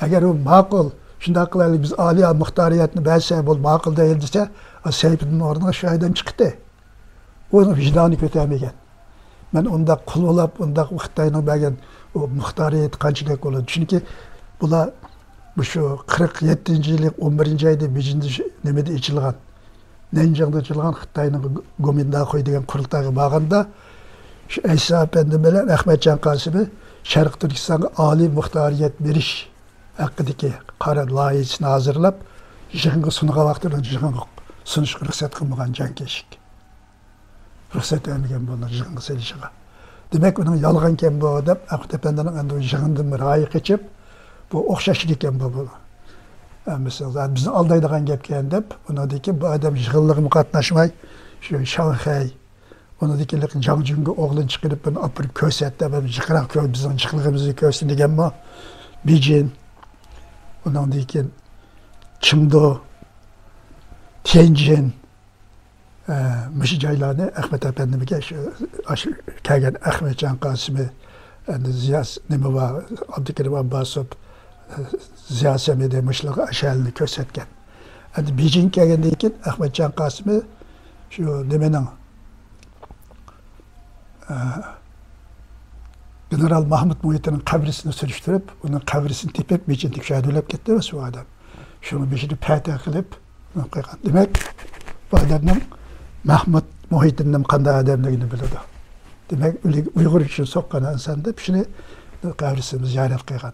Eğer o makul, şunday kılaylı biz Ali muhtariyetini belse bol makul değil dese, o Seyfettin'in orada şahiden çıktı. Onun vicdanı kötülemegen. Ben onda kul olap, onda Xitayning bergen o muhtariyet qanchalik bo'ladi. Chunki bular bu şu 47-yillik 11-ayda nimada ichilgan. Nanjingda ichilgan Xitayning Gomindaxoy degan qurultayga borganda şu Aysa Efendi bilan Ahmadjon Qosimi Sharq Turkistonga oliy muxtoriyat berish haqidagi qaror loyihasini hozirlab, yig'inga sungan vaqtida yig'inga sunishga ruxsat qilmagan jankeshik. Ruxsat bermagan bo'ldi yig'inga selishiga. Demak, uning yolg'on ekan bu deb Ahmad Efendining endi yig'indan ro'yi qechib, bu o'xshashlik ekan bu. Mesela bizni aldaydigan gapkan deb, unadiki bu odam yig'inlarga qatnashmay, shu Shanxay onadaki Jangjunga o'g'lini chiqarib buni olib ko'rsatdi, yiqroq ko'y bizning chiqligimizni ko'rsin deganmi? Beijing, undan keyin Chengdu, Tianjin, mush joylarni Ahmad Efendiga shu kelgan Ahmadjon Qosimi, endi Ziyos nima va Abdukarim Abbosov Ziyosamida mushlar ashalni ko'rsatgan. Endi Beijing kelgandan keyin Ahmadjon Qosimi shu nimaning General Mahmud Muhit'in kabrisini sürüştürüp, onun kabrisini tepip, Beijing'deki şahidülep gitti şu adam. Şunu Beijing'de peyte kılıp, demek bu adamın Mahmud Muhit'in qanday adamligini biladi. Demek Uyghur için soqqan insan deb shuni kabrisini ziyorat qilgan.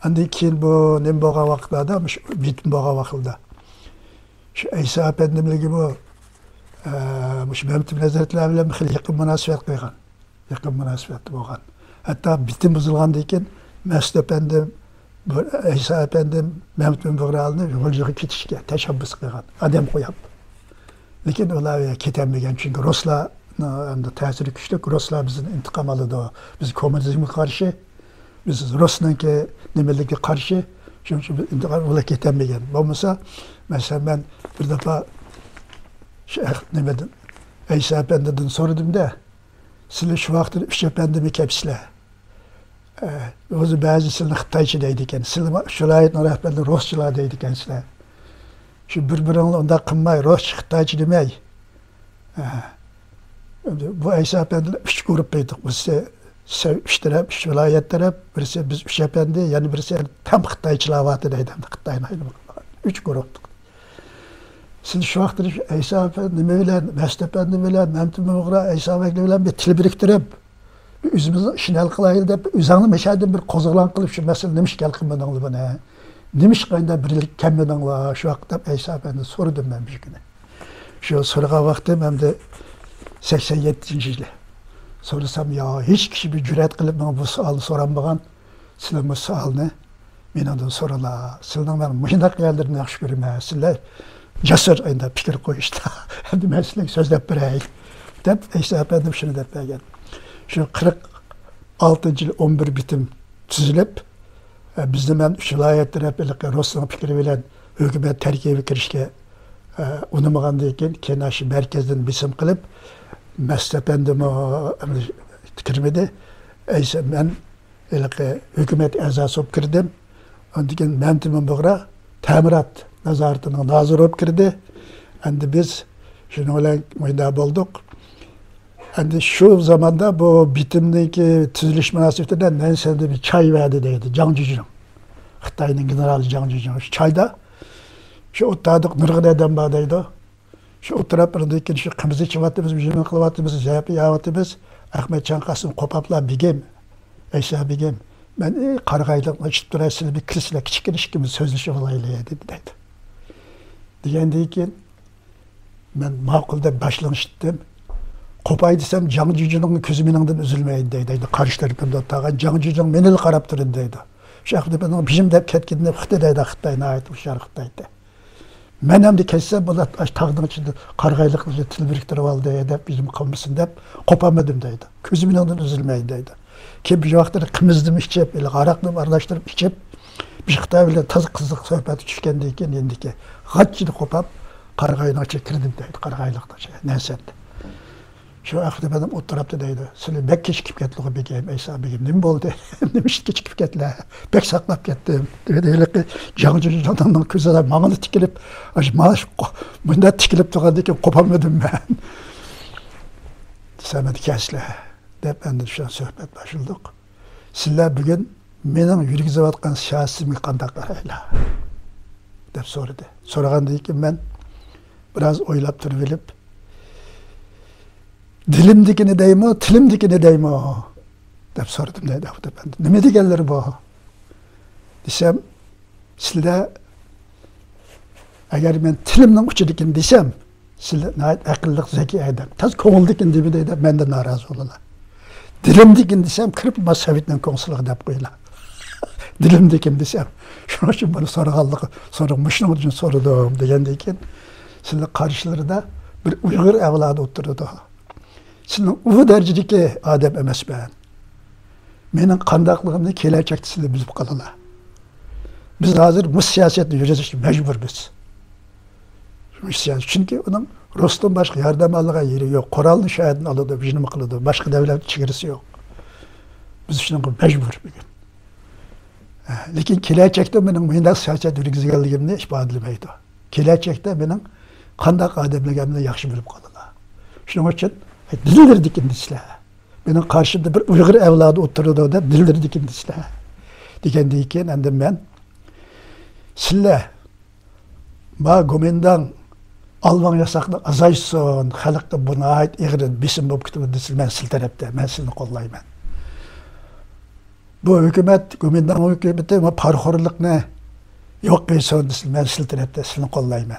Endi keyin bu nim bo'lgan vaqtlarda, bitim bo'lgan vaqtda shu Aysa Efendimligi bu mush Mehmet Hazretleri bilan yaqin munosabat qilgan. Yaqin munosabat bo'lgan. Hatta bitim buzilgandan keyin Mesut Efendim, Aysa Efendim Mehmet bin Buğral'ni yo'lga ketishga tashabbus qilgan. Adam qo'yib. Lekin ular ketolmagan, chunki Ruslar endi ta'siri kuchli, Ruslar bizni intiqom oladi. Biz kommunizmga qarshi, biz Rusningki nimalarga qarshi, shuning uchun intiqom ular ketolmagan. Bo'lmasa, masalan men bir defa nimadan Aysa Efendi'den so'radim-da, sizlar shu vaqtda uch efendimi kelibsizlar. O'zi ba'zi sizlarni Xitoycha deydi ekan, sizlar shulayatni rahbarlar Ruschalar deydi ekansizlar. Shu bir-biringni unda qilmay, Ruscha Xitoycha demay. Bu Aysa Efendi'ni uch guruh qo'ydik. Birisi uch taraf, uch viloyat taraf, birisi biz uch efendi, yana birisi tam Xitoychilar deydi. Xitoyni uch guruh. Siz şu vaqtda Aysa Efendi bilan, Mesut Efendi bilan, Mehmet Muğra, Aysa Efendi bilan bir til biriktirib, o'zimizni ishni hal qilaylik deb, o'zingni mashhaddan bir qo'zg'olon qilib shu masala nima ish hal qilmadinglar buni? Nima ish qilganda birlik kelmadinglar? Shu vaqtda Aysa Efendi so'radim men bir kuni. Shu so'ragan vaqtim hamda 87-yil. So'rasam, yo hech kishi bir jur'at qilib men bu savolni so'ramagan. Sizlar bu savolni mendan so'ralar. Sizlarning men mushunday yerlarni yaxshi ko'raman. Sizlar Cesur ayında fikir koyuştu. Hadi mesleği sözlep birey. Dep Aysa Efendim şunu dep bergen. Şu 46 yıl 11 bitim tüzülüp, bizde men üç vilayetler hep birlikte Ruslan fikri bilen hükümet terkibi kirişke unumağandan keyin aşı merkezden bisim kılıp, Mesut Efendim kirmedi. Aysa men hükümet azası olup kirdim. Ondan keyin Mehmet bin Buğra tamirat nazaretinin nazır olup kirdi. Endi biz şunu bilan muyda bulduk. Endi şu zamanda bu bitimdeki tüzülüş münasebetinden nensende bir çay verdi deydi. Zhang Jijun. Xitayning generali Zhang Jijun. Şu çayda şu otadık nurg'un adam bor deydi. Şu oturib birdan şu qimiz ichib bizim qilyapmiz, javob yeyapmiz. Ahmadjon Qosim qo'paplar begim, Aysa begim. Ben qarag'ayliqni ichib turasizlar, bir kirsizlar, kichkina ishkimiz so'zlashib olaylik dedi. Degandan keyin men ma'qul deb boshlashdim. Qo'pay desam, Zhang Jijunning ko'zi meningdan uzilmaydi deydi. Qarshi tarafimda o'tirgan Zhang Jijun meni qarab turadi deydi. Shu haqda men bijim deb ketganda Xitoyda Xitoyni aytib, o'sha Xitoyda. Men ham ketsam, bular tag'ning ichida qarag'ayliqni til biriktirib oldi deb, bijim qilmasin deb qo'pamadim deydi. Ko'zi meningdan uzilmaydi deydi. Ki bir vaqtda qimizdim ichib, aroqni aralashtirib ichib, bir Xitoy bilan toz qiziq suhbat tushgandan keyin endiki g'achchini qo'pab qarag'ayliqqa kirdim deydi, qarag'ayliqda narsanda. Şu akıda benim oturaptı deydi. Seni bek keçikip ketli bekeyim, Eysa Begim. Nim oldu? Demiş keçikip ketli. Bek saklap kettim. Dedi öyle жаңжыры adamdan kızada mağını tikilip, bunda tikilip tuğadı ki kopamadım ben. Sen kesle. Dep ben de şu an sohbet başladık. Sizler bugün benim yürgüzüp atkan siyasimi kandak arayla. Dep sorudu. Soragan dedi ki ben biraz oylap turbilip dilimdikini deymi, tilimdikini deymi dep sordum dedi. Nime degenleri bu? Desem, sizler eğer ben tilimden uçudikini desem, sizler nahit akıllık zeki adam. Taz koğuldikini debi deydi, ben de narazı olurlar. Dilimdikini desem, kırıp masavitten konsuluk dep koyular. Dilimdikini desem, şunun için bana sorulmuşluğum için sorudum degendeyken, sizler karşıları da bir Uygur evladı oturdu. Sizin o derecedeki adem emes ben. Benim kandaklığımda gelecekti sizler biz bu kalılar. Biz hazır bu siyasetle yürüyeceğiz mecbur biz. Çünkü onun Rus'tan başka yardım aldığı yeri yok. Korallı şahidini alıyordu, vicini kılıyordu. Başka devlet çıkırısı yok. Biz şimdi mecbur bir gün. Lakin gelecekte benim mühendis siyaset yürüyeceğimde ispat edilmeydi. Gelecekte benim kandak ademliğimde yakşı bilip kalılar. Şunun için dildir dikindisler. Benim karşımda bir Uygur evladı oturuyordu da dildir dikindisler. Dikendiyken hem ben sizler bana gomendan Alman yasaklı azaysın, halkta buna ait eğri bisim bu kutubu desil, ben silterepte, ben silini kollayım. Bu hükümet, gomendan hükümeti ama parhorluk ne? Yok kıyson desil, ben silterepte, silini kollayım.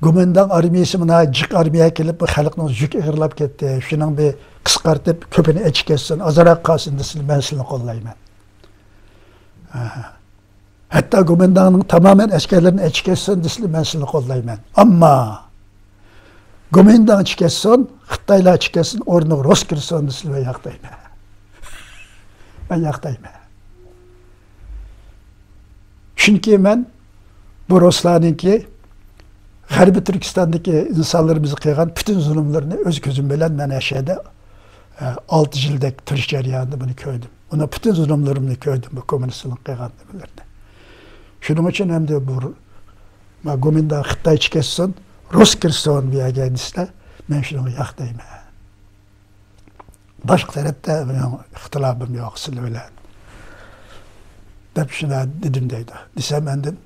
Gomendan armiyası buna cık armiyaya gelip bu halkın yük eğirlap gitti. Şunun bir kıskartıp köpeni eçik etsin, azarak kalsın desil, ben silini kollayım. Hatta gomendanın tamamen askerlerini eçik etsin desil, ben silini kollayım. Ama gomendan eçik etsin, Xitayla eçik etsin, ornu Rus kirsin desil, ben yaktayım. Ben yaktayım. Çünkü ben bu Ruslarınki G'arbiy Türkistan'daki insanlarımızı kıygan bütün zulümlerini öz gözüm bilen ben aşağıda 6 yıldaki Türk jaryanında bunu köydüm. Ona bütün zulümlerimini köydüm bu komünistlerin kıygan demelerini. Şunun için hem de bu gomendan Xitay çıkasın, Rus kirsin bir gelmişler, ben şunu yaktayım. Başka tarafta benim ihtilafım yok, öyle. Dep şuna dedim deydi. Desem bendim.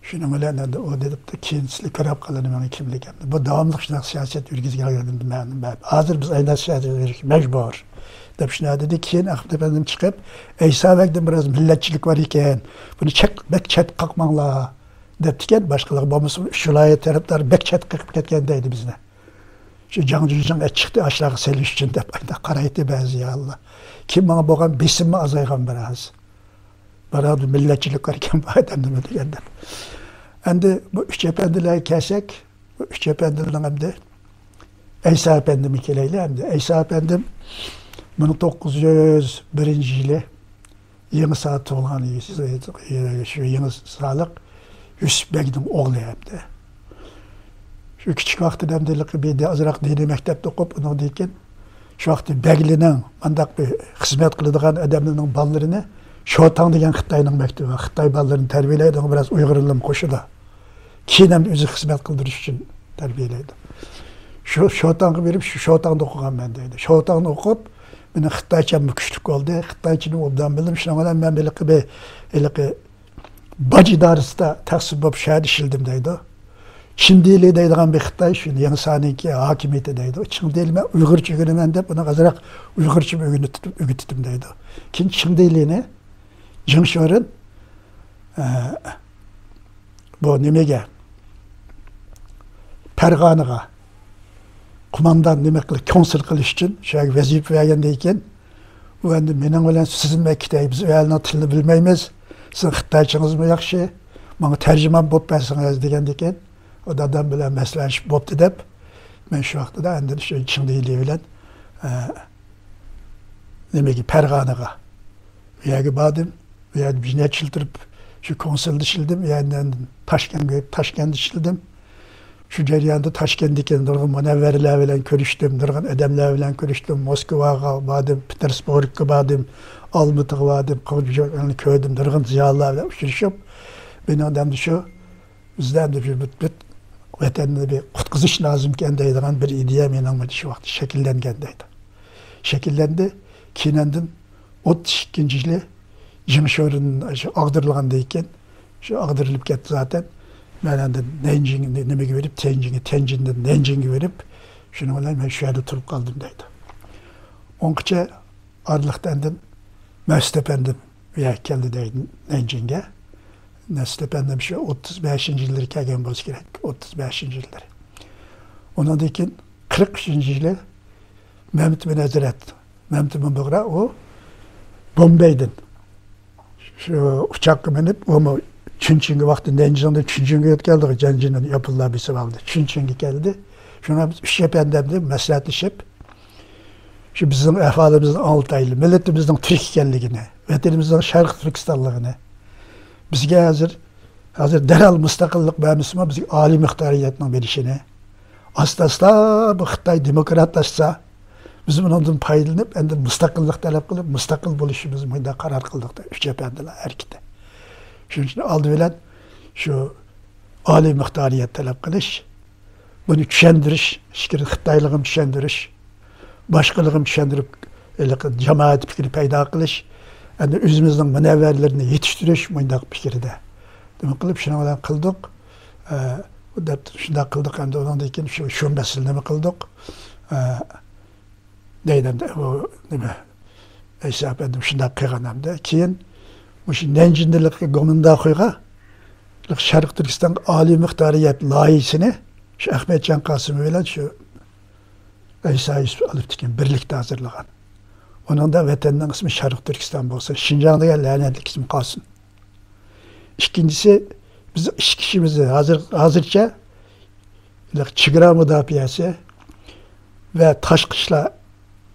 Şunun öyle o dedip de kendisi karab kalanı benim kimliğimde. Bu devamlı şuna siyaset yürgüzgâh geldim ben. Hazır biz aynı siyaset yürgüzgâh mecbur. Dep şuna dedi ki akıbet bendim çıkıp Eysa Beg'de biraz milletçilik var iken bunu bek çet kalkmanla deptiken başkaları babamızın şulayet taraftarı bek çet kalkıp ketkendeydi bizde. Şu жаңжырың çıktı aşağı seliş için dep ayda karaydı bazı ya Allah. Kim bana boğan besimi azaygan biraz. Bana milletçilik varken bu adamdım degenden. Endi bu üç efendileri kelsek, bu üç efendilerin hem de Eysa Efendim ikileyli hem de Eysa Efendim 1901 yılı yeni saat olan şu yeni sağlık Yusuf Beg'in oğlu hem de. Şu küçük vaxtida bir de azırak dini mektepte okup onu deyken şu vakti Begli'nin mandak bir hizmet kılıdığan adamlarının ballarını Şotang degan Xitayning mektebi, Xitay balalarını terbiyeleydi, biraz Uyg'urlarni qo'shdi. Keyin ham o'zi xizmat qildirish uchun terbiyeleydi. Shu Shotangga berib, shu Shotangda o'qiganman deydi. Shotangni o'qib, meni Xitoycham kuchlik bo'ldi. Xitoychani obdan bildim. Shuning bilan men biliqi baji darisida tahsil bo'lib shahar ishildim deydi. Chindeli deydigan bir Xitoy shuni yangi saniki hokimiyati deydi. Chindeli men Uyg'urcha o'rganaman deb uni azroq Uyg'urcha o'rgatdim deydi. Keyin Chindelini Jingshorin bu nimaga Farg'onaga qo'mondan nima qilib konsul qilish uchun shu vazifa berganda ekan, u endi mening bilan sizning maktabingiz biz ularning tilini bilmaymiz, siz Xitoychangizmi yaxshi, menga tarjimon bo'lib bersangiz degan ekan, o dadam bilan maslashib bo'pti deb, men shu vaqtda endi shu Chindeli bilan nimaga Farg'onaga u yerga bordim. Bu yerda bir necha yil turib shu konsulda ishildim, u yerdan Toshkentga ishildim. Şu jarayonda Toshkentdagi nurg'un munavvarlar bilan ko'rishdim, nurg'un odamlar bilan ko'rishdim, Moskvaga bordim, Petersburgga bordim, Olmaotaga bordim, ko'rdim, nurg'un ziyolilar bilan uchrashib, men odamni shu bizdan bir vatanni bir qutqizish lozim ekan deydigan bir ideya mening shu vaqt shakllangan deydi. Shakllandi. Keyindan 32-yili Jingsho'rin shu ag'dirilgandan keyin shu ag'dirilib ketdi zaten. Ben de Nanjing'e nimaga verip, Tianjin'den Nanjing'e verip, şunu bilan ben şu yerde turup kaldım deydi. Onunca arlıqtandan Mesut-Efendim keldi deydi Nanjing'e. Mesut-Efendim şu 35. yılları kelgen bo'lsa kerak, 35. yılları. Ondan keyin 40. yılı Mehmet bin Hazret, Mehmet bin Buğra o Bombay'dan şu uçakla minip o Çünkü vakti Nanjing'de Chunching'e geldik, Janji'nin yapılan bir sebeple. Chunching'e geldi. Şuna biz üç yapendemdi, meslehatleşip, şu bizim ahvalimizin 6 aylı, milletimizin Türkiye'liğine, vatanimizin Şarkı Türkistanlığına, bizge hazır derhal müstakillik vermişse, bizge âli muhtariyetinin verişine, asla bu Xitay demokratlaşsa, biz bundan paylanıp, endi müstakillik talep kılıp, müstakil buluşumuz mıydı karar kıldık da, üç yapendiler erkekte. Şunun için aldı bilen şu âli muhtariyet talep kılış, bunu düşendiriş, Xitaylığın düşendiriş, başkalığın düşendirip cemaat fikri payda kılış, yani özümüzün münevverlerini yetiştiriş mıydak fikirde. Demek kılıp şuna olan kıldık, şunda kıldık hem de ondan da iken şu meselini kıldık. Neyden de o İsa Efendim şunda kıygan hem de. Keyin bu şu Nanjing'deki gomunda koyga Şarkı Türkistan âli muhtariyet layihasini şu Ahmetcan Kasım'ı bilen şu İsa Yusuf alıp diken birlikte hazırlagan. Onun da vatanının ismi Şarkı Türkistan olsa, Şinjan'da lanetlik ismi kalsın. İkincisi, biz iş kişimizi hazırca çıgıra müdafiyası ve taşkışla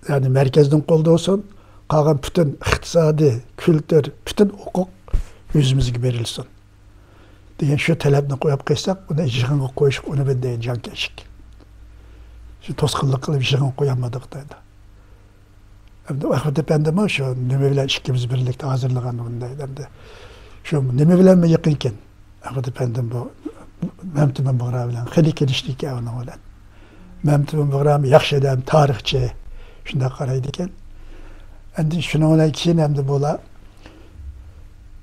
yani merkezden kolda olsun, kalan bütün iktisadi, kültür, bütün hukuk yüzümüzge verilsin. Diyen şu talepini koyup kıysak, onu işine koyuşup onu ben deyin can keşik. Şu toskıllık kılıp işine koyamadık dedi. Hem de Ahmet Efendim'e şu neme bilen işkimiz birlikte hazırlaganlığındaydı. Hem de şu neme bilen mi yakınken Ahmet Efendim bu Mehmet bin Buğra bilen heli keliştik ya ona olan. Mehmet bin Buğra'mı yakşı eden tarihçi şunda karaydıken. Hem şuna olan kişinin hem de bola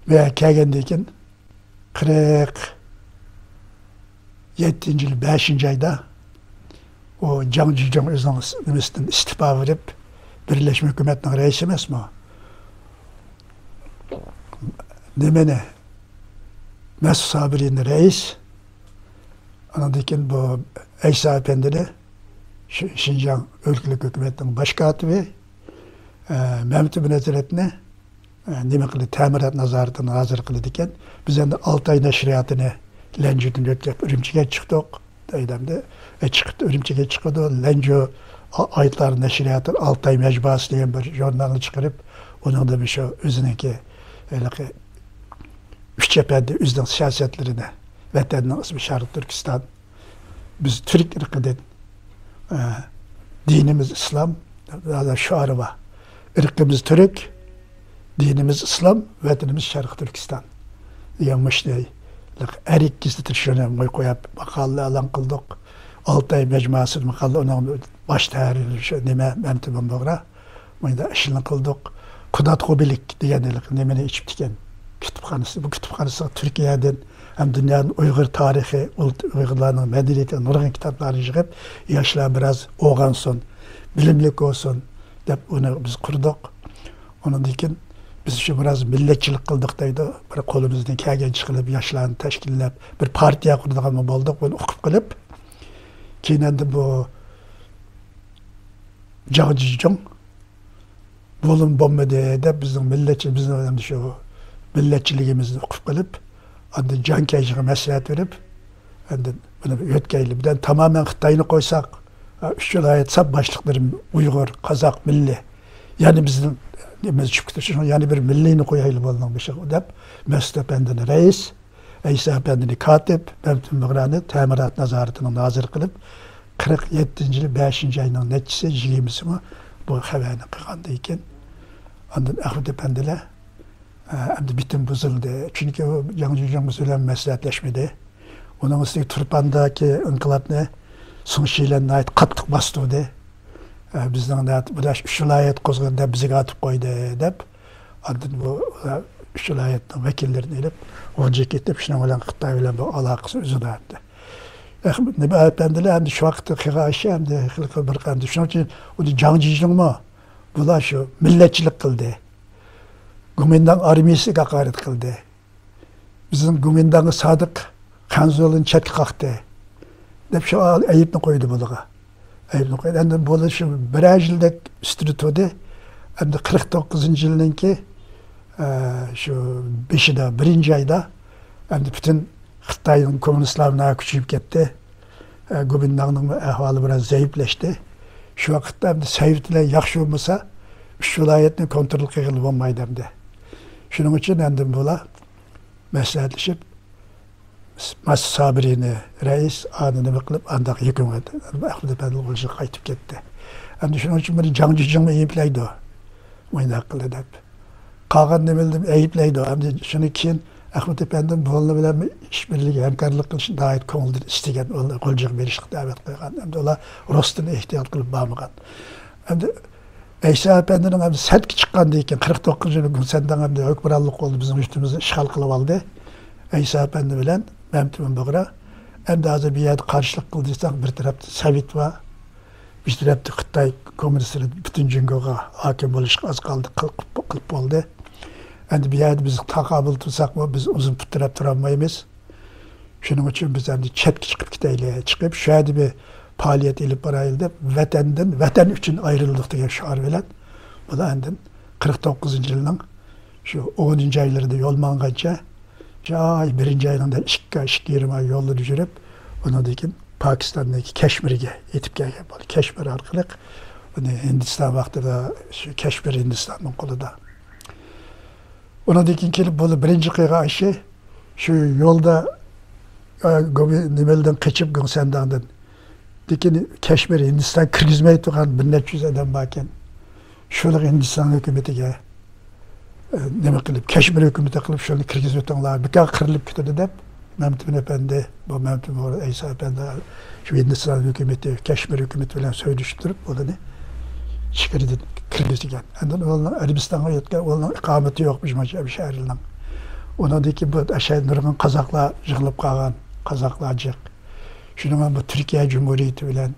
veya kelgendeyken 47. yıl 5. ayda o Jiang Zhizhong özünün istifa verip Birleşmiş Hükümet'nin reisi emas mı? Nemene Mesut Sabiri'nin reis, anadaki bu İsa Efendi'ni Şinjan Ülkelik Hükümet'nin baş katibi Mehmet bin Hazret'ini neme kıldı, temirat nazarətini hazır kıldı iken, biz endi 6 ay neşriyatını Lenco'dan ötkep Ürümçi'ye çıktık. Deydemde çıktı, Ürümçi'ye çıktı. Lenco ayetler neşriyatı 6 ay mecbası diyen bir jurnalını çıkarıp onun da bir şey özününki üç cephede özünün siyasetlerine vatanının ismi Şarkı Türkistan. Biz Türk ırkıdan dinimiz İslam, daha da şuarı var. Irkımız Türk, dinimiz İslam, vatanımız Şarkı Türkistan. Diyenmiş değil. Her ikisi tırşına koyup makallı alan kıldık. 6 ay mecmuasını makallı onun baş tahririni şu neme Mehmet bin Buğra. Bunu da işini kıldık. Kudat Kubilik diyenlik nemeni içip diken kütüphanesi. Bu kütüphanesi Türkiye'den hem dünyanın Uygur tarihi, Uygurlarının medeniyeti, nurgun kitaplarını çıkıp yaşlar biraz oğansın, bilimlik olsun deyip onu biz kurduk. Onun için biz şu biraz milletçilik kıldık deydi. Bir kolumuzdan kelgen çıkılıp, yaşlarını teşkillep, bir partiya kurduk ama bulduk, bunu okup kılıp. Keyin bu Jiang Zhizhong bulun bombede de bizim milletçiliğimizin şu milletçiliğimizi okup kılıp, adı can keşiğe meseliyet verip, bunu ötkeyli. Bir tamamen Xitayını koysak, 3 yıl ayetsap başlıklarım Uygur, Kazak, Milli. Yani bizim yani bir millini koyaylı bulunan bir şey deyip, Mesut Efendi'nin reis, İsa Efendi'ni katip, Mehmet Mıgran'ı temirat nazaretini nazır kılıp 47. yılı 5. ayının neticesi 20'sini bu haberini kılgandı iken ondan Ahmet Efendi'yle bütün buzuldu. Çünkü o Yanıcıcı'nın söylem meslahatleşmedi. Onun üstüne Turpan'daki inkılapını son şeylerine ait katlık bastırdı. Bizden de bu da üç vilayet kozganda bizi atıp koydu deyip ondan bu üç vilayetin vekillerini elip onca ketip şuna olan Xitay bilen bu alakası üzüldü. Ahmet Efendi'yle hem de şu vakti Xigayşe hem de Xilkı Birkan'dı. Şunun için o da Canıcıcı'nın mı? Bu da şu milletçilik kıldı. Gümendang armiyasi hakaret kıldı. Bizim Gümendang'ı Sadık Kanzoğlu'nun çetki kalktı. Dep şu ayıpını koydu buluğa. Ayıpını koydu. Hem de bu şu bir yılda üstünü tuttu. Hem de 49. yılınki şu 5'de, 1. ayda hem de bütün Xitay'ın komünistlerine küçüyüp gitti. Gümendang'ın ahvalı biraz zayıfleşti. Şu vakitte hem de Seyfet'le yakşı olmasa üç vilayetini kontrol kıyılıp olmaydı hem de. Şunun için endim bula meslahatleşip Mas Sabri'ni reis anını bakılıp andak yıkılmadı. Ahmet Efendi olacak kayıtıp gitti. Hem de şunun için beni Canıcıcı'nı eyipleydi o. Oyunu akıl edip. Kalkan demeldim eyipleydi o. Hem de şunu için Ahmet Efendi'nin buğulunu bilen işbirliği, hemkarlık kılışın daha et konuldu istegen, olacak bir işlik davet koygan. Hem de ola rostunu ihtiyat kılıp bağmıgan. Hem de İsa Efendi'nin hem de setki çıkan deyken 49. gün senden hem de hükmürallık oldu bizim üstümüzü işgal kılıp aldı. İsa Efendi bilen Mehmet Mıgran hem de azı bir yerde karşılık kıldıysak bir tarafta Sovet var. Bir tarafta Xitay komünistleri bütün cüngoga hakim oluşuk az kaldı kılıp oldu. Hem de bir yerde biz takabıl tutsak mı biz uzun tutturup duramayız. Şunun için biz hem de çetki çıkıp gideyle çıkıp şöyle bir faaliyet ilip barayıldı. Vatan için ayrıldık diye şiar veren. Bu da endin 49. yılının şu 10. aylarında yol manganca 1. ayında 2-20 ay yolları yürüp onu dikin Pakistan'daki Keşmir'e yetip gelgen. Keşmir arkalık Hindistan vaktida şu Keşmir Hindistan'ın kolunda. Ona dikin kelip bunu 1. kıyığa işi şu yolda nimelden kaçıp Gönsendan'dan dikin Keşmir Hindistan kırgızmayı tuğan 100 adam bakken şöyle Hindistan hükümetiga neme kılıp Keşmir hükümeti kılıp şöyle kırgız ötenler bir kadar kırılıp gitti de Mehmet Efendi bu Mehmet İsa Efendi şu Hindistan hükümeti Keşmir hükümeti bilen söyleştirip onu çıkardı kırgızgan. Ondan onun Arabistan'a yetken onun ikameti yokmuş bir şehirden. Ona dedi ki bu aşağı nurgun Kazaklar yığılıp kalgan Kazaklarcık. Şunun bu Türkiye Cumhuriyeti bilen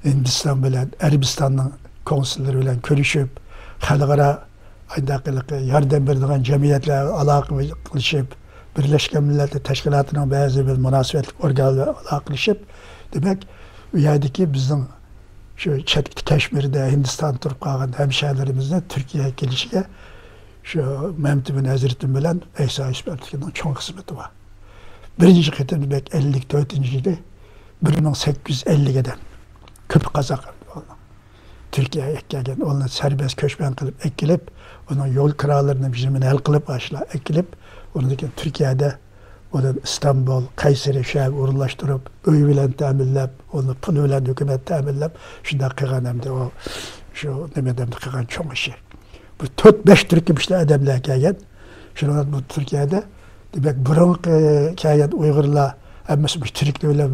Hindistan bilen Arabistan'ın konsulları bilen görüşüp halkara yardım verdiğin cemiyetler alakalaşıp Birleşmiş Milletler Teşkilatı'nın bazı bir münasebet organlarıyla alakalaşıp demek üyedeki bizim şu Keşmir'de Hindistan Türk kalan hemşehrilerimizle Türkiye'ye gelişine şu Mehmet bin Hazret'in bilen İsa İsmail'in çok kısmeti var. 1. kıtım demek 54. yılı 1850 giden Köp Kazak Türkiye'ye ekleyen, onu serbest köşmen kılıp ekilip, onun yol kiralarını bizim el kılıp başla ekilip, onu Türkiye'de onu İstanbul, Kayseri şehir uğurlaştırıp, öy bilen teminlep, onu pul bilen hükümet teminlep, şunda kıgan hem de o, şu demeden de kıgan çok işi. Bu 4-5 Türk'üm işte adamlar kâyen, şuna bu Türkiye'de, demek burun kâyen Uygurlar, ama bir Türk'le öyle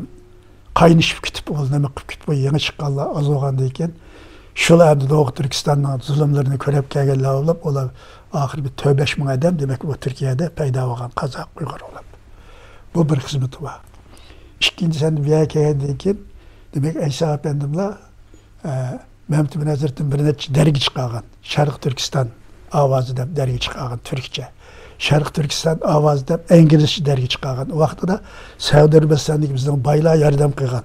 kaynışıp kütüp oldu, demek kütüp yeni çıkanlar az olgandayken, şular Doğu Türkistan'ın zulümlerini körep kâgenler olup, olar ahir bir tövbeş min adam, demek bu Türkiye'de peyda olan Kazak, Uygur olup. Bu bir hizmeti var. İkincisi bir hikayedeyken, demek İsa Efendim'le Mehmet bin Hazret'in birine dergi çıkargan, Şarkı Türkistan avazı da dergi çıkargan, Türkçe. Şarkı Türkistan avazı da İngilizce dergi çıkargan. O vakti da Suudi Arabistan'daki bizden baylığa yardım kıygan.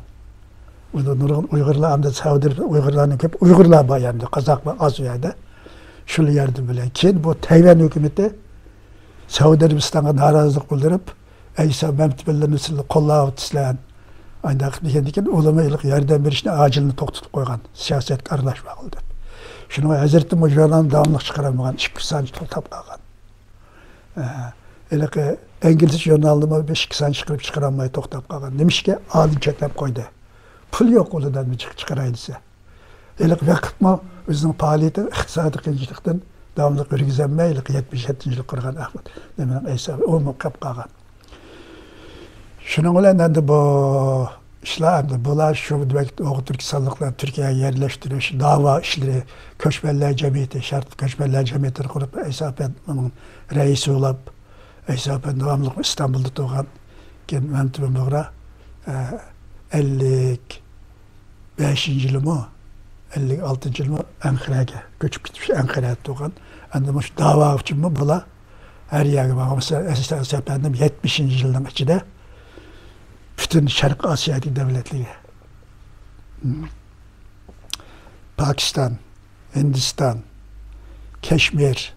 Uygurlar hem de Suudi Uygurlar'ın hep Uygurlar bayandı, Kazaklar az yerde. Şöyle yardım bilen. Ki bu Tayvan hükümeti Suudi Arabistan'a narazılık bildirip İsa Mehmet Belle'nin kollağıt islayan aynı olamaylık yardım verişine acilini toktutup koygan. Siyaset arılaşmak oldu. Şunu Hazreti Muciza'nın devamlılık çıkaramayan, işgüzsancı tutap kalgan. İngiliz jurnalını 5-2 sene çıkaramay to'xtab qolgan. Nimishga olin cheklab qo'ydi. Pul yo'q qo'lidan chiqaray desa. Vaqtmi o'zining faoliyati iqtisodiy qiyinchilikdan davomli yurgizolmay 77-yil qurgan Ahmad demak Aysa o'lib qolgan. Shuning bilan endi bu ishlar bular shu demak Turkistonliklar Turkiyaga yerlashtirish, da'vo ishlari, ko'chmanlar jamiyati, shart ko'chmanlar jamiyatini qurib Aysa uning raisi bo'lib Aysa davomli İstanbul'da tug'an keyin Mamtibin Bug'ra 55-yilmi 56-yilmi Anqaraga ko'chib ketmiş Anqarada tug'an. Endi bu da'vo uchunmi bular har yerga borsa Aysa 70-yilning ichida bütün Şarkı Asya'daki devletleri, Pakistan, Hindistan, Keşmir,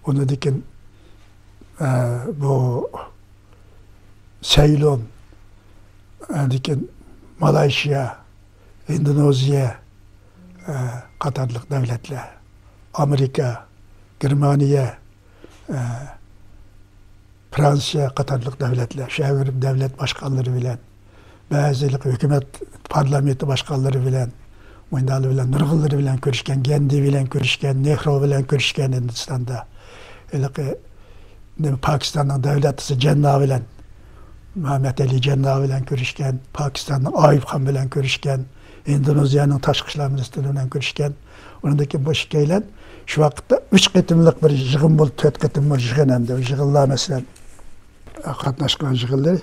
onu dikin bu Ceylon, dikin Malaysia, Endonezya, Katarlık devletler, Amerika, Germaniya, Fransa Katarlık devletler, şehir devlet başkanları bilen, bazılık hükümet parlamenti başkanları bilen, Mundalı bilen, Nurgulları bilen görüşken, Gendi bilen görüşken, Nehru bilen görüşken Hindistan'da. Pakistan'ın devletisi Cenna bilen, Mehmet Ali Cenna bilen görüşken, Pakistan'ın Ayub Khan bilen görüşken, Endonezya'nın Taşkışlar Ministri bilen görüşken, onundaki bu şikeyle şu vakitte 3 qitimlik bir yığın bol, 4 qitim bir yığın hem de. Yığınlar mesela katnaşkan yığınları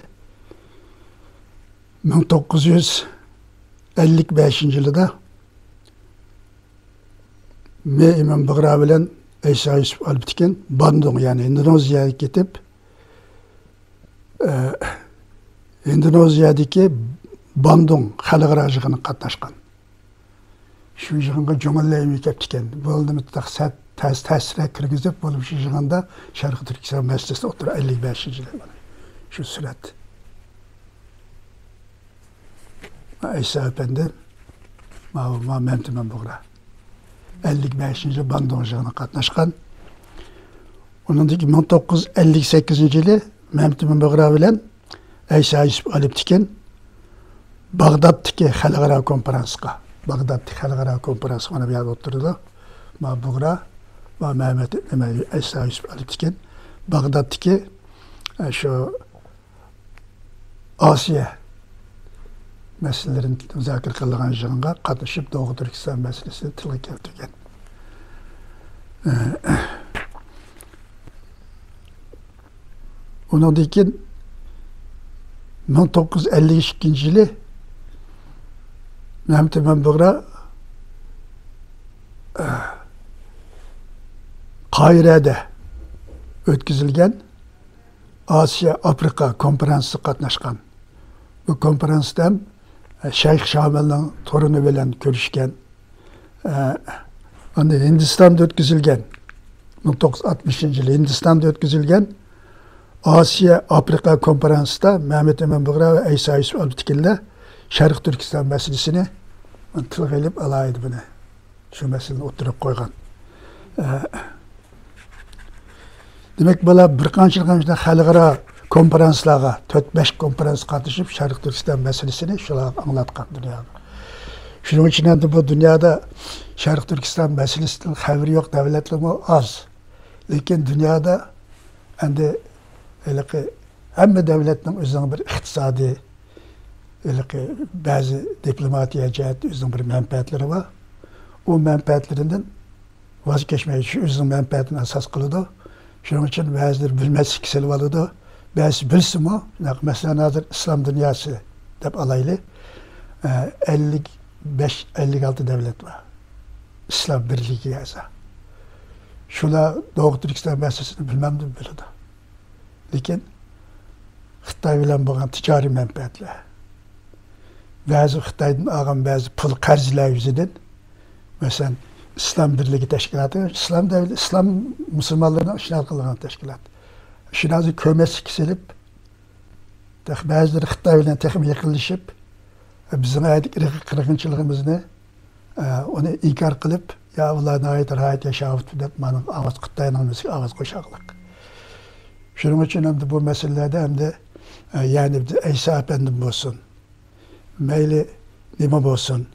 1955 yılında İmam Bıgra bilen Aysa Yusuf Alptikin Bandung yani Endonezya'ya gidip Endonezya'daki Bandung xalqaro yığını katnaşkan. Şu yığınga jo'ng'illayib ketgan. Bo'ldi mutaqsat ta'sir kirgizib bo'lib shu yig'inda Sharq Turkiston majlisida o'tirib 55-yil shu surat. Aysa Efendi Mamtibin Bug'ra 55-yil Bandung yig'inida qatnashgan. Undan 1958-yili Mamtibin Bug'ra bilan Aysa Yusuf Alptikin Bag'doddagi xalqaro konferensiyaga Bag'dod'dagi xalqaro konferensiyaga bir yerda o'tirdi. Bug'ra va Mehmet Aysa Yusuf Alptikin Bag'dod'dagi shu Osiyo masalalarini muzokara qilgan yig'inga qatnashib Doğu Turkiston masalasini tilga keltirgan. Undan keyin 1952-yili Mamtibin Bug'ra Kahire'de ötküzülgen Asya Afrika konferansı katnaşkan. Bu konferansda Şeyh Şamel'in torunu bilen görüşken, Hindistan'da ötküzülgen, 1960-yılı Hindistan'da ötküzülgen Asya Afrika konferansında Mehmet Emin Bug'ra ve Aysa Yusuf Alptikin'le Şarkı Türkiston meselesini tilga ilib alaydı bunu. Şu meseleni oturup koygan. Demek böyle bir qancha xalqaro konferanslarga 4-5 konferans katışıp Şarkı Türkiston meselesini şular anlatkan dünyada. Şunun için de bu dünyada Şarkı Türkiston meselesinin haberi yok devletlerimi az. Lakin dünyada endi hamma devletning o'zining bir iqtisodiy ba'zi diplomatiya jihati o'zining bir manfaatlari bor. O manfaatlaridan voz kechmay shu o'zining manfaatini asos qiladi. Shuning uchun ba'zilar bilmaslik selib oladi. Ba'zi bilsimi, masalan hozir islom dunyosi deb olaylik. 55-56 devlet var. İslam birliği a'zo. Shular Doğu Turkiston meselesini bilmem deb biladi. Lekin Xitoy bilan bo'lgan tijoriy manfaatlar, ba'zi Xitoydan olgan ba'zi pul qarzlar yuzidan, masalan, İslam Birligi Tashkiloti, İslam musulmonlarni ishlar qilgan tashkilot. Shularni ko'masi kisilib, ba'zilar Xitoy bilan texim yaqinlashib, bizning qirg'inchiligimizni uni inkor qilib, ya ular nihoyat rahat yashayapti deb, mani ovoz Xitoyning ovoz qo'shaqliq. Şunun için hem de bu meselelerde hem de yani İsa Efendim olsun, meyli nima olsun,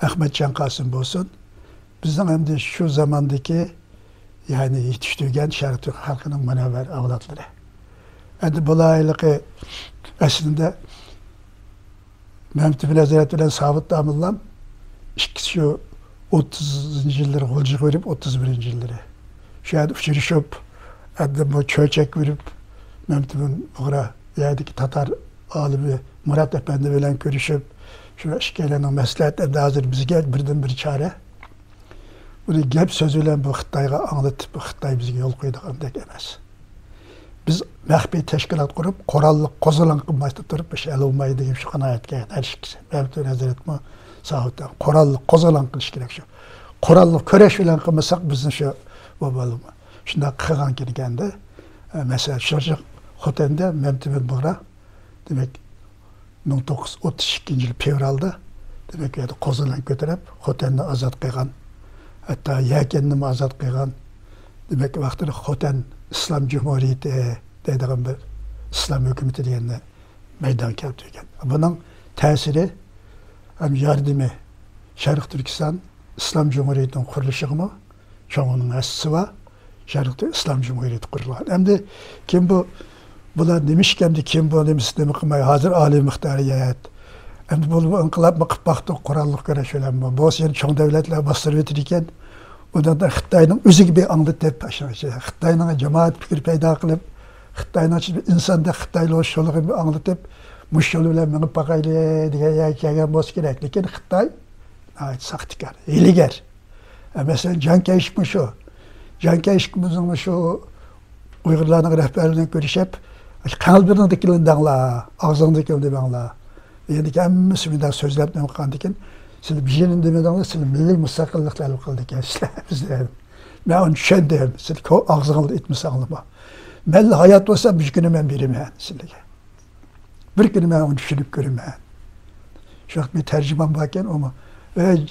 Ahmet Can Kasım olsun, bizden hem de şu zamandaki yani yetiştirgen Şarkı Türk halkının münevver avlatları. Yani bu layıkı aslında Mehmet bin Hazretleri ile Sabit Damıllam şu 30. yılları olacak verip 31. yılları. Şu an uçuruşup bu çöçek verip Mehmet bin Uğra yerdeki Tatar alimi Murat Efendi ile görüşüp şu işgelenin meslahatlerinde hazır bize gel birden bir çare. Bunu gep sözüyle bu Xitayga anlatıp bu Xitay bize yol koydu andek emas. Biz mahbi teşkilat kurup korallık kozalan kılmaydı durup bir şey olmaydı gibi şu kanaatke erişkisi. Mehmet bin Hazretleri mi Sağlıktan korallık kozalan kılış gerek şu. Korallık köreş bilen kılmasak bizim şu babalım. Şunda kıgan gelgende mesela çocuk Xoten'de Mehmet bin Uğra demek 1932 yıl fevralda demek yani kozalan götürüp Xoten'de azat kılgan. Hatta Yaken'ni azat kılgan. Demek ki vaxtında Xoten İslam Cumhuriyeti dediğim bir İslam hükümeti diyenle meydan keltirgen. Bunun tesiri hem yardımı Şarkı Türkistan İslam Cumhuriyeti'nin kuruluşu mu? Çoğunun asısı var. Şarkı İslam Cumhuriyeti kurulan. Hem de kim bu? Bunlar demişken de kim bu demiş demek ki hazır âli muhtariyet. Hem de bu inkılap mı kıpbaktı kurallık göre şöyle mi? Bu yani çoğun devletler bastırı vetirken ondan da Xitayning o'zi gibi anlatıp aşağı. Xitayning cemaat fikir payda kılıp Xitayning insanda Xitaylı şoluğu anlatıp müşşolu bilen minip bakaylı diye yakan boz gerek. Lekin Xitay saktikar, hiligar. Mesela Can Keşik mi şu? Can Keşik'imizin şu Uygurlarning rehberliğine görüşüp kalbinin dikilini dağla, ağzının dikilini dağla. Yani ki emmisi bir daha sözlep ne okandiken siz bir şeyin demeden siz milli müstakillikler kıldık gençler bizde. Ben onu düşündüm. Siz ağzını itmiş ağlama. Belli hayat olsa bir günü ben birim yani size. Bir günü ben onu düşünüp görüm yani. Şu an bir tercüman varken ama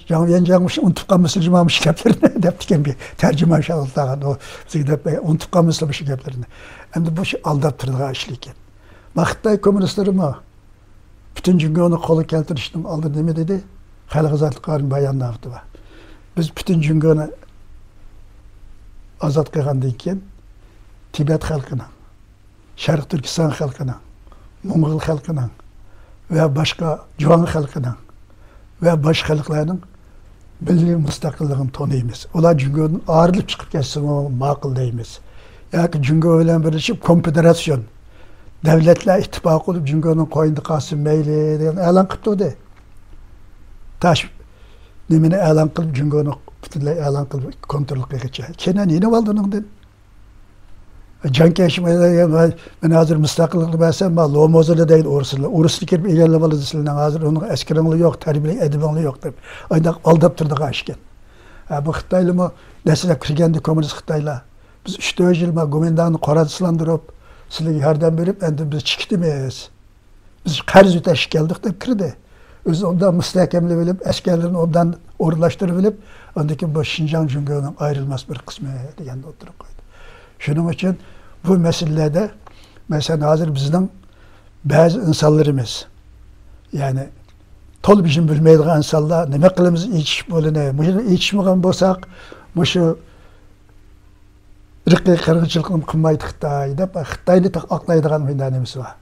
yanacakmış, unutup kalmışsın cümamış şikayetlerini deptiken bir tercüman şahıslağın o unutup kalmışsın bu şikayetlerini. Hem de bu şey aldattırdığı işliyken. Vakitte komünistlerime bütün cümle onu kolu keltiriştim aldı demi dedi. Halkı zatlıkların bayanına yaptı. Biz bütün cümle azat kılgandayken Tibet halkına, Şarkı Türkistan halkına, Mongol halkına ve başka Juan halkına ve başka halkların milli müstakilliğini tanıyımız. Ola cümlenin ağırlık çıkıp geçsin o makul deyimiz. Yani cümle ile birleşip konfederasyon, devletler ittifak olup cümlenin koyundu kalsın meyli diyen elan kıptı de. Taş nemini elan kılıp cümlenin bütünle elan kılıp kontrol geçer. Kenan yine oldu onun den. Can Keşik'e ben hazır müstakillikli versem ben Lomoz'la değil Urus'la. Urus'la kirip ilerlemeli disinden hazır onun eskiranlığı yok, terbiyelik edibanlığı yok tabi. Aynen aldap tırdık aşken. Bu Xitaylı mı nesile kirgendi komünist Xitayla. Biz 3-4 yıl mı Gomendan'ı koradıslandırıp size yardım verip biz çıktımayız. Biz karz öteşik geldik de kirdi. Biz ondan müstahkemli bilip askerlerini ondan uğurlaştırıp ondaki bu Şincan Cumhuriyeti'nin ayrılmaz bir kısmı diyen de oturup koydu. Şunun için bu meselelerde mesela hazır bizden bazı insanlarımız yani tol bizim bilmeydiği insanlar ne kılımız iç bolene bu içmegen bolsak bu şu ırkı kırgınçılıkın kılmaydı Xitay'da Xitay'ni aklaydigan meydanımız var.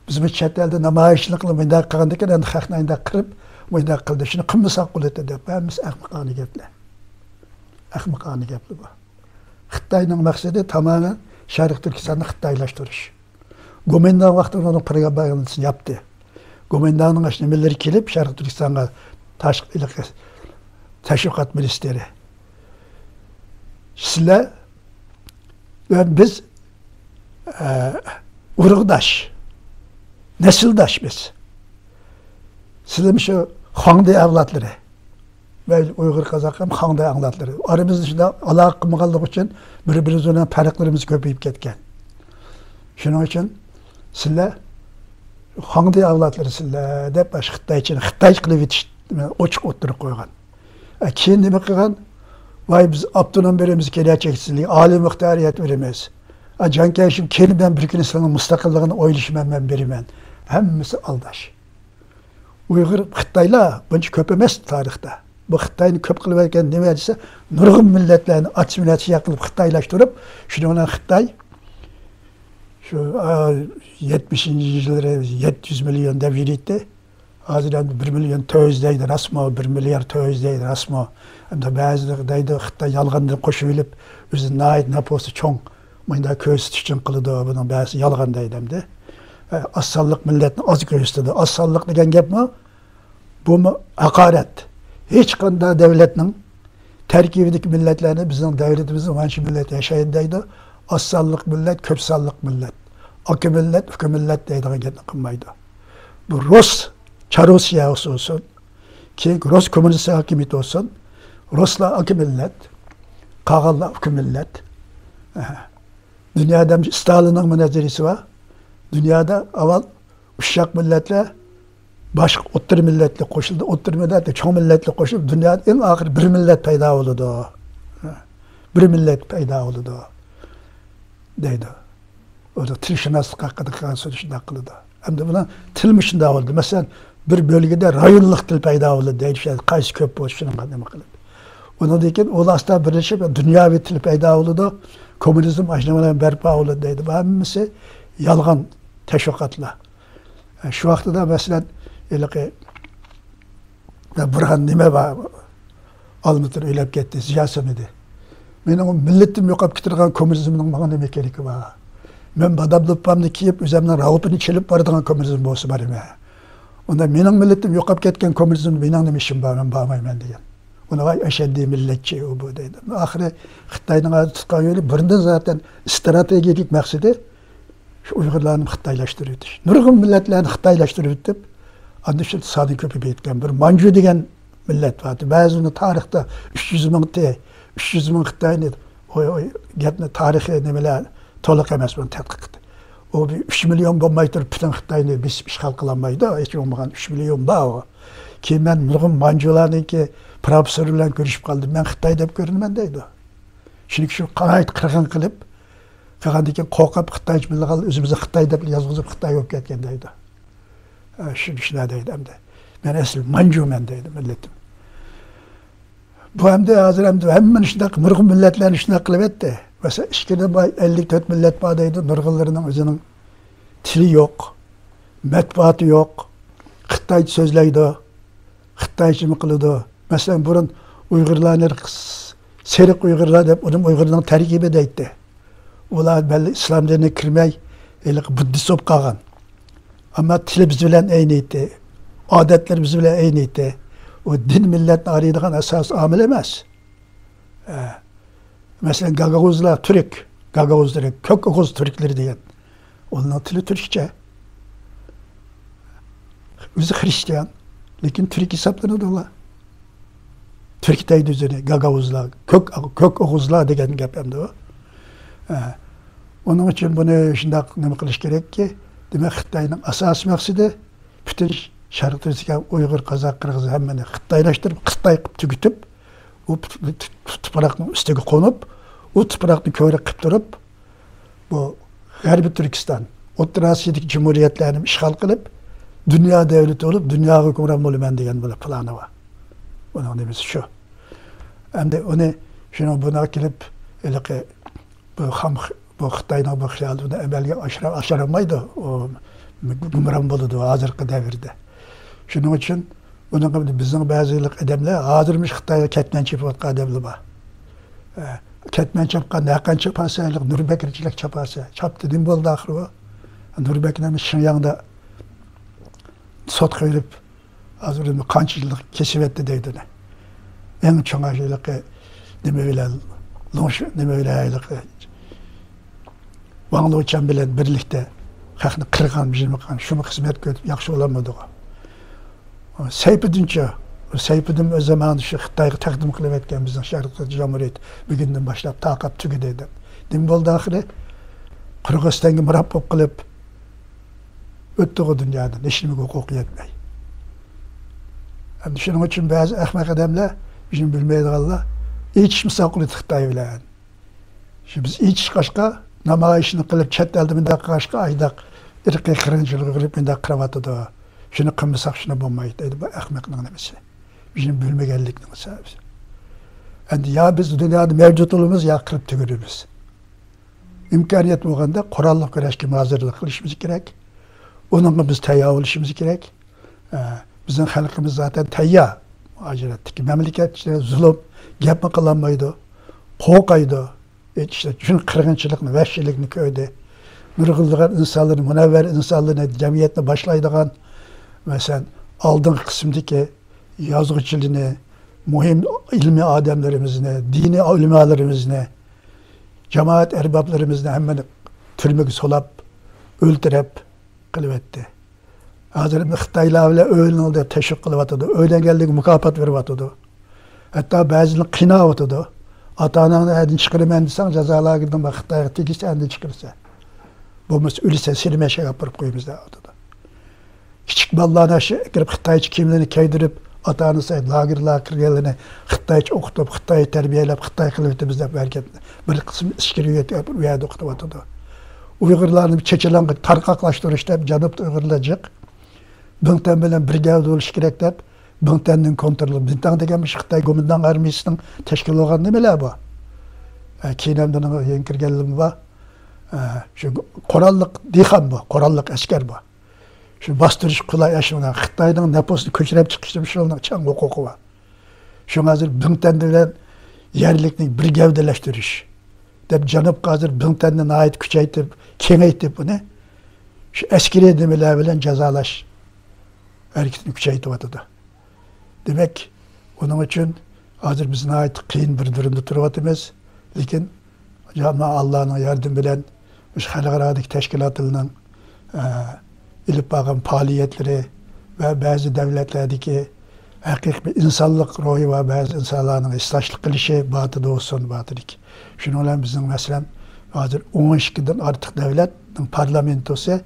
Bizim chet elde namayişlikle meydan kılgandaki endi xalqni qirib meydan qildi. Shuni qilmasak bo'ladi deb biz ahmoqona gaplar. Ahmoqona gaplar bu. Xitoyning maqsadi tamamen Şarkı Türkistan'ı Xitaylaştırış. Gomendan vaqtida onun propagandasyını yaptı. Gomendanın aşnemeleri kelip Şarkı Türkistan'a teşvikat ministeri. Sizler ve biz urugdaş, nesildaş biz. Sizler şu Xangday avlatları ve Uygur Kazak'ın Xangday avlatları. Aramızda şimdi alaka kılmaganlık için birbirimizden farklarımız köpeyip ketken. Şunun için sizler Xangday avlatları sizler dep baş Xitay için Xitay qilib yetiş ochiq o'tirib qo'ygan. Keyin nima qilgan? Vay biz Abdunam beremiz kelayotgaksizlik, oliy muxtoriyat beramiz. Cankeşim kendi ben bir gün sana müstakillığını oylaşmam ben berimen. Hemmisi aldaş. Uyghur Xitayla bunca köp emas tarixte. Bu Xitayni köp qilib etken nima desa, nurg'un millatlarni assimilyatsiya qilib Xitoylashtirib, shuni bilan Xitoy şu 70-yilları 700 milyon deb yuribdi. Hozir endi 1 milyon 400 deydi rasmo, 1 milyar 400 deydi rasmo. Endi ba'zilar deydi Xitoy yolg'onni qo'shib olib, o'zi naposi cho'ng menda ko'rsatish uchun qildi, buning ba'zi yolg'on deydi endi. Az sonliq millatni oz ko'rsatdi. Az sonliq degan gapmi? Bu haqorat. Hech qanday davlatning tarkibidagi millatlarni bizning davlatimizning mana shu millat yashaydi deydi. Az sonliq millat, ko'p sonliq millat. Aka millat, uka millat deydigan gapni qilmaydi. Bu Rus Çarosya olsun, ki Rus komünist hakimiyeti olsun, Ruslar aka millat, Kağallar uka millat. Dünyada Stalin'in münaziresi var. Dünyada avval uşak milletler başka otur milletle koşuldu. Otur milletle çoğu milletle koşuldu. Dünyada en ahir bir millet payda oldu. Bir millet payda oldu. Deydi. O da tilşinaslık hakkında kalan sözüşünde akıllıdı. Hem de buna tilmişinde oldu. Mesela bir bölgede rayonluk til payda oldu. Deydi şey, kayısı köp olsun. Onu deyken o da asla birleşip dünya bir til payda oldu. Komünizm aşamaların berpa oldu deydi. Bu hemisi yalgan teşvikatla. Şu vakti da mesela Burhan nime var almıtır öylep gitti, siyasım idi. Benim milletim yoqap getirgen komünizminin bana neme gereki var. Ben badablıpamını kiyip üzerinden rahupini çelip barıdığın komünizm bolsa var ime. Onda benim milletim yoqap ketken komünizm benim neme işim var, ben bağmayım ben diyen. Ona vay eşeddi milletçi o bu deydi. Ahire Xitay'nın adı tutkan yolu birinden zaten stratejik maksidi şu Uygurlarını Xitaylaştırıyordu. Nurg'un milletlerini Xitaylaştırıyordu. Adı şu sadi köpüp etken bir Manju degen millet vardı. Bazını tarihte 300 bin Xitay'ını o gapni tarihi nimeler to'liq emas bunu tadqiq qildi. O bir 3 milyon bo'lmay turib butun Xitoyni biz ishg'ol qilolmaydi. Hech bo'lmagan 3 milyon bor. Keyin men nurg'un manjularniki professor bilan ko'rishib qoldim. Men Xitoy deb ko'rinaman deydi. Shuning uchun qarayt qirg'in qilib qilgandan keyin qo'rqib Xitoy bilgan o'zimizni Xitoy deb yozg'izib Xitoy bo'lib ketgan deydi. Shuna deydi hamda. Men asl manjuman deydi millatim. Bu hamda hozir hamda hammani shunaqa nurg'un millatlarni shunaqa qilib etdi. Mesela 54 millet var deydi. Nurg'unlarning o'zining tili yo'q, matbuoti yo'q. Xitoy so'zlaydi, Xitoycha qiladi. Masalan, burun Uyg'urlarni seriq Uyg'urlar deb uning Uyg'urning tarkibi deydi. Ular belli islom dinine kirmay, buddist bo'lib qolgan. Ammo tili biz bilan aynı edi. Odatlar biz bilan aynı edi. O din millatni araydigan asos omil emas. Mesela Gagavuzlar Türk, Gagavuzlar, kök Oğuz Türkleri diyen. Onların tili Türkçe. Özü Hristiyan. Lakin Türk hesaplanıyorlar. Türk deydi üzerine Gagavuzlar, kök Oğuzlar degen gap hem de o. Onun için bunu şimdi ne kılış gerek ki, demek Xitayning asas maksidi bütün Şarkı Türkiye, Uygur, Kazak, Kırgız hemen Xitaylaştırıp, Xitay tüketip, o toprakның üstüge konup, o toprakны köyrek kıp durup, bu Garbi Türkistan, Orta Asya'daki cumhuriyetlerini işgal kılıp, dünya devleti olup, dünya hükümran bulumen degen böyle planı var. Onun demesi şu. Hem de onu, şunu buna gelip, bu Xitay'ın bu xiyalını emelge aşaramaydı, o hükümran buludu hazırkı devirde. Şunun için, bunun bizim bazılık adamlar hazırmış Xitay'a ketmen çapıp adamlı var. Ketmen çapkan, nakan çapasa, Nürbekircilik çapasa. Çap dedim boldu ahırı o. Nürbekir'in Şinyang'da sot koyup, hazır kançılık kesip etti deydi. En çoğun aşılık, neme öyle aylık, Vanlı uçan bilen birlikte, kakını kırgan, şunu hizmet götürüp, yakşı olamadı o. Seypidince, Seypidim o zaman şu Xitayga takdim kılıp etken bizden Şarkı Cumhuriyet bugünden başlap takap tügedeydi. Dim boldu ahire Kırgızistan'ga murabbop kılıp öttü o dünyadan, eşlimek hukuk yetmey. Hem şunun için bazı ahmak adamlar, bizim bilmeydiğinler, hiç misakul et Xitay bilen. Şimdi biz hiç kaşka, namoyishni qilib chet elda bunday qilishga aydaq irqiy qirg'inchilik qilib bunday qilyotidi. Shuni qilmasak shuni bo'lmaydi deydi. Bu ahmoqning nimasi. Bizim bilmegenlikning sababi. Endi ya biz dunyoda mavjud bo'lamiz, ya qilib tuguramiz. İmkoniyat bo'lganda qurolli kurashga hozirlik qilishimiz kerak. Onunla biz tayyor olishimiz kerak. Bizning xalqimiz zaten tayyor. Ajiratdiki memleket zulm gapmi qilinmaydi, qo'rqaydi. İşte shuni qirg'inchilikni, vahshiylikni ko'ydi. Nurg'ulg'an insonlarni, munavvar insonlarni jamiyatni boshlaydigan mesela aldığın kısımdaki yazgıçılığını, muhim ilmi adamlarımızını, dini ulimalarımızını, cemaat erbaplarımızını hemen türmeki solap, öldürüp kılıvetti. Hazır Xitaylar bile öyle oldu, teşvik kılıvatıdı. Öyle geldik mükafat verivatıdı. Hatta bazılarını kınavatıdı. Ata-ananı edin çıkarım desen cezalara girdin bak Xitay'a tekisi endin çıkırsa. Bu ölüse silme şey yapıp koyumuz da ortada. Küçük ballarına girip Xitaycı kimliğini kaydirip ata-anası lagirler kirgenlerini Xitaycı okutup, Xitay'ı terbiyelep, Xitay kılıveti bizde belki bir kısım iskiriyeti yapıp uyardı okutuvatıdı. Uygurlarını bir çeçilen tarkaklaştırışta Canıp Uygurlacık. Bünten bilen bir geldi oluş gerek deyip Bünten'nin kontrolü. Bünten degenmiş Xitay Gomindan Armiyasının teşkil olan ne bile bu? Kinemden yenkirgenliğim var. Şu korallık dihan bu, korallık asker bu. Şu bastırış kolay yaşamına Xitay'dan nüfusunu köçürüp çıkıştı bir şey olan çan hukuku var. Şu hazır Bünten bilen yerlikini bir gevdeleştiriş. Dep Canıp hazır Bünten'den ait küçeytip, kengeytip bunu şu askeri demeler bilen cezalaş hareketini küçeytip atıdı. Demek onun için hazır bizine ait kıyın bir durumda turvatımız. Lakin Allah'ın yardım bilen halkaradaki teşkilatının ilip bakın faaliyetleri ve bazı devletlerdeki hakik bir insanlık ruhu ve bazı insanların islaçlık kılışı batıda olsun batıdik. Şunu olan bizim mesela hazır 12'den artık devletin parlamentosu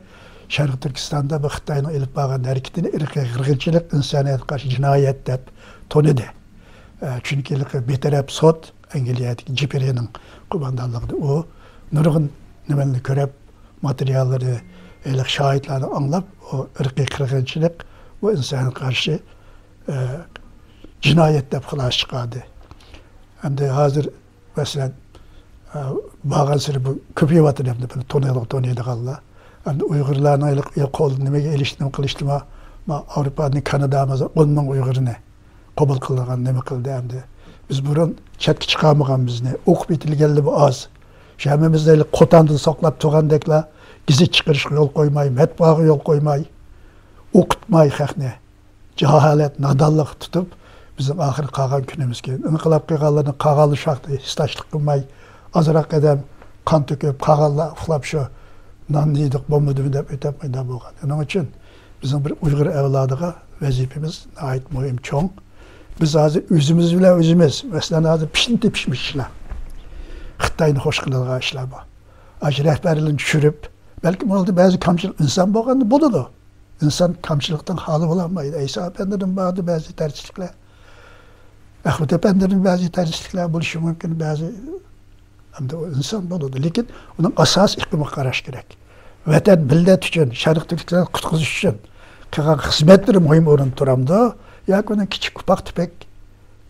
Şarkı Türkistan'da bu Xitay'ın ilip bakın hareketini ırkı kırgınçılık insaniyet karşı cinayet deyip tonadı. Çünkü beterep sot Engeliyedeki Cipiriye'nin kumandanlığı o nurgun nimelini körep materyalleri şahitlerini anlap o ırkı kırgınçılık o insanın karşı cinayet deyip kılaş çıkardı. Hem de hazır mesela bağın sırrı bu köpüğü vatın hem de tonadı kaldı. Hem de Uygurlarına ilk oldu nemege iliştim kılıştıma Avrupa'nın Kanada'mıza onun Uygur'unu kabul kıldıgan neme kıldı hem de. Biz burun çetki çıkarmagan bizni. Ok bitili geldi bu az. Şehmimizde kotandı saklap tuğandakla gizi çıkırışa yol koymay, metbağa yol koymay, okutmay hekne. Cehalet, nadallık tutup bizim ahir kalan günümüz ki. İnkılap kıygallarının kağalı şaktı, histaşlık kılmay, azırak edem, kan tüküp, kağalla uflap şu nan yedik, bomba dübündep, ötepmayda boğan. Onun için bizim bir Uygur evladığa vazifemiz ait mühim çoğun. Biz hazır üzümüz bile üzümüz. Mesela hazır pişinti pişmiş işler. Xitay'ın hoş kıldığı işler bu. Acı rehberliğini düşürüp, belki bunalda bazı kamçılık insan boğandı, bu da. İnsan kamçılıktan halı olamaydı. İsa Efendi'nin bazı tersizlikler. Ahmet Efendi'nin bazı tersizlikler buluşu mümkün bazı. Hem de o insan buludu. Lakin onun asas iklimi karaş gerek. Vatan, millet için, Şarkı Türkistan kutkuzuş için kılan hizmetleri mühim orun turamda. Ya onun küçük kupak tüpek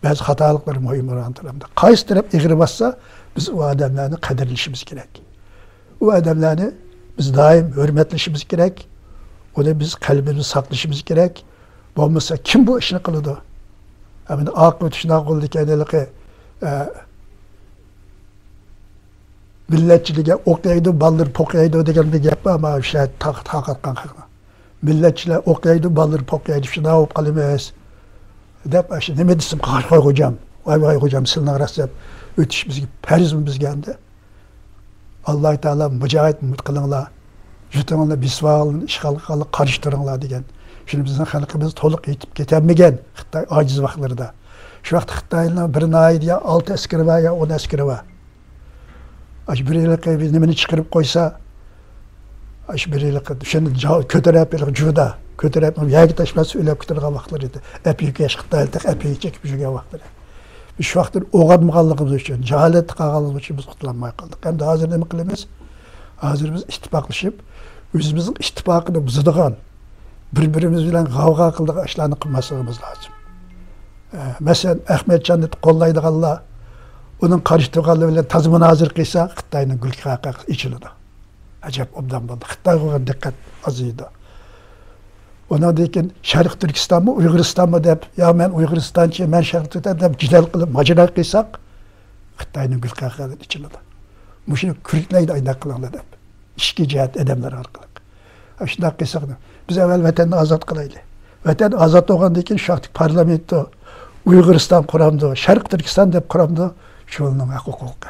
bazı hatalıkları mühim orun turamda. Kayıs taraf eğri bassa biz o adamlarını kaderleşimiz gerek. O adamlarını biz daim hürmetleşimiz gerek. Onu biz kalbimizi saklaşımız gerek. Bu olmasa kim bu işini kılıdı? Hemen aklı tüşüne kıldı kendiliği milletçiliğe okuyaydı, baldır pokuyaydı degen bir gap ama şey takat kankakna. Milletçiliğe okuyaydı, baldır pokuyaydı, şuna olup kalımayız. Dep aşı, ne medisim koy hocam, vay hocam, silin arası ötüş bizgi, perizm biz geldi. Allah-u Teala mücahit mutkalınla, jutunla bisvağılın, işgallıqalı karıştırınla degen. Şimdi bizim halkımız toluk yetip getemegen, Xitay aciz vaxtlarda. Şu vaxt Xitay'la birine ait ya 6 askeri var ya 10 askeri var. Aş biriyle biz nemeni çıkarıp koysa, aş biriyle şimdi kötürep juda, kötürep yagi taşması öyle kötürgen vaxtlarıydı. Epey yaş Xitay'lık epey çekip жүрген vaxtları. Biz şu vaxtlar oğanmağanlığımız için, cehalet kağalımız için biz kutulanmaya kaldık. Hem de hazır nemi kılımız, Hazır biz ittifaqlaşıp, özümüzün ittifaqını buzadigan, bir-birimiz bilan g'avg'a qildigan ishlarni qilmasligimiz lozim. Masalan, Ahmedjonni qo'llaydiganlar, uning qarshi turganlar bilan toza munozara qilsa, Xitoyning gulqaqa ichiladi. Ajab obdan bo'ldi. Xitoy qo'ygan diqqat aziydi. Ondan keyin Sharq Turkistonmi, Uyg'uristonmi deb, yo men Uyg'uristonchi, men Sharq Turkiston deb jidal qilib, majra qilsak, Xitoyning gulqaqadan ichiladi. Mushuni kuriklaydi aynak qilinglar deb. İşki cihat edemler arkalık. Şunday qilsak, biz evvel vatanni azat qilaylik. Vatan azat olgandan keyin şartlık parlamento Uyg'uriston quramdi, Sharq Turkiston deb quramdi, shuning huquqi.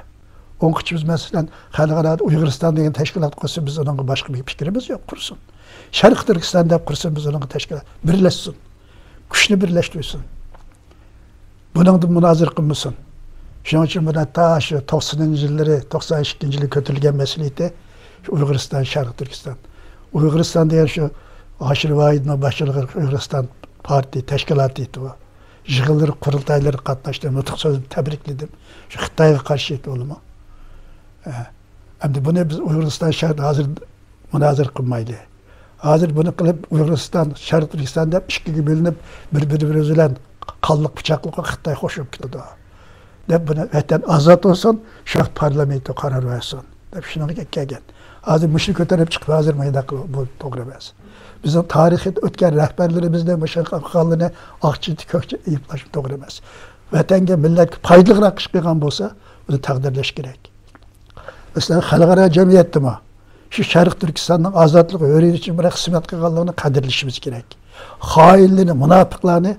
O'nqıchimiz masalan, xalqaro Uyg'uriston degan tashkilot qursa, biz uningga boshqa bir fikrimiz yo'q, qursin. Sharq Turkiston deb qursa, biz uningga tashkilot birlashsin. Kuchni birlashtirsin. Buningdan munozir qilmasin. Shuning uchun buni ta shu 90-yillari, 92-yili ko'tarilgan masala edi. Uyg'uriston, Sharq Turkiston. Uyg'uriston degan shu Hoshir Vohidning boshchiligida Uyg'uriston partiya tashkiloti edi. Yig'inlar, qurultaylar qatnashdim, nutq so'zim tabrikladim. Shu Xitoyga qarshi edi o'limi. Endi buni biz Uyg'uriston, Sharq hozir munozir qilmaydi. Hozir buni qilib Uyg'uriston, Sharq Turkiston deb ikkiga bo'linib, bir-biri bilan qonliq pichoqliqqa Xitoy qo'shib ketdi. Deb buni vatan ozod bo'lsin, shu parlamento qaror versin. Deb shunga kelgan. Hozir mushni ko'tarib chiqib hozir mayda qilib bu to'g'ri emas. Bizning tarixda o'tgan rahbarlarimizdan boshqa qilganlarni oqchiti ko'kchi ayıplash to'g'ri emas. Vatanga, millatga foydaliroq ish qilgan bo'lsa, uni taqdirlash kerak. Masalan, xalqaro jamiyatdami shu Sharq Turkistonning ozodligi o'rin uchun bir xizmat qilganlarni qadrlashimiz kerak. Xoinlarni, munofiqlarni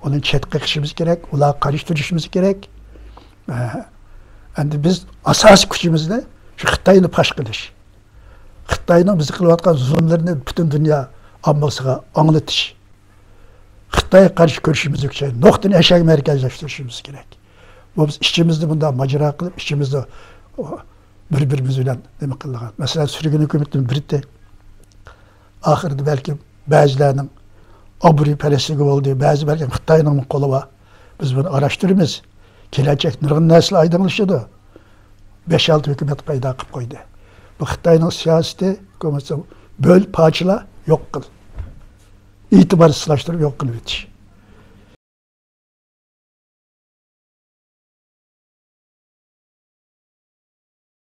uni chetga qilishimiz kerak, ularga qarshi turishimiz kerak. Endi biz asosiy kuchimizni shu Xitoyni pash qilish. Xitoyning biz qilayotgan zulmlarini butun dunyo ommasiga anglatish. Xitoyga qarshi kurashimiz uchun nuqtani eshak markazlashtirishimiz kerak. Bu biz ichimizda bunday majra qilib, ichimizda bir-birimiz bilan nima qilgan. Masalan, surgun hukumatning birida oxirida balki ba'zilarning obri parastligi bo'ldi, ba'zi balki Xitoyning qo'li bor. Biz buni araştırırız. Kelajak nurg'un narsalar oydinlashadi. 5-6 hukumat paydo qilib qo'ydi. Bu Xitoyning siyosati, ko'masa, bo'l, parchala yo'q qil. E'tiborsizlashtirib yo'q qilib o'tish.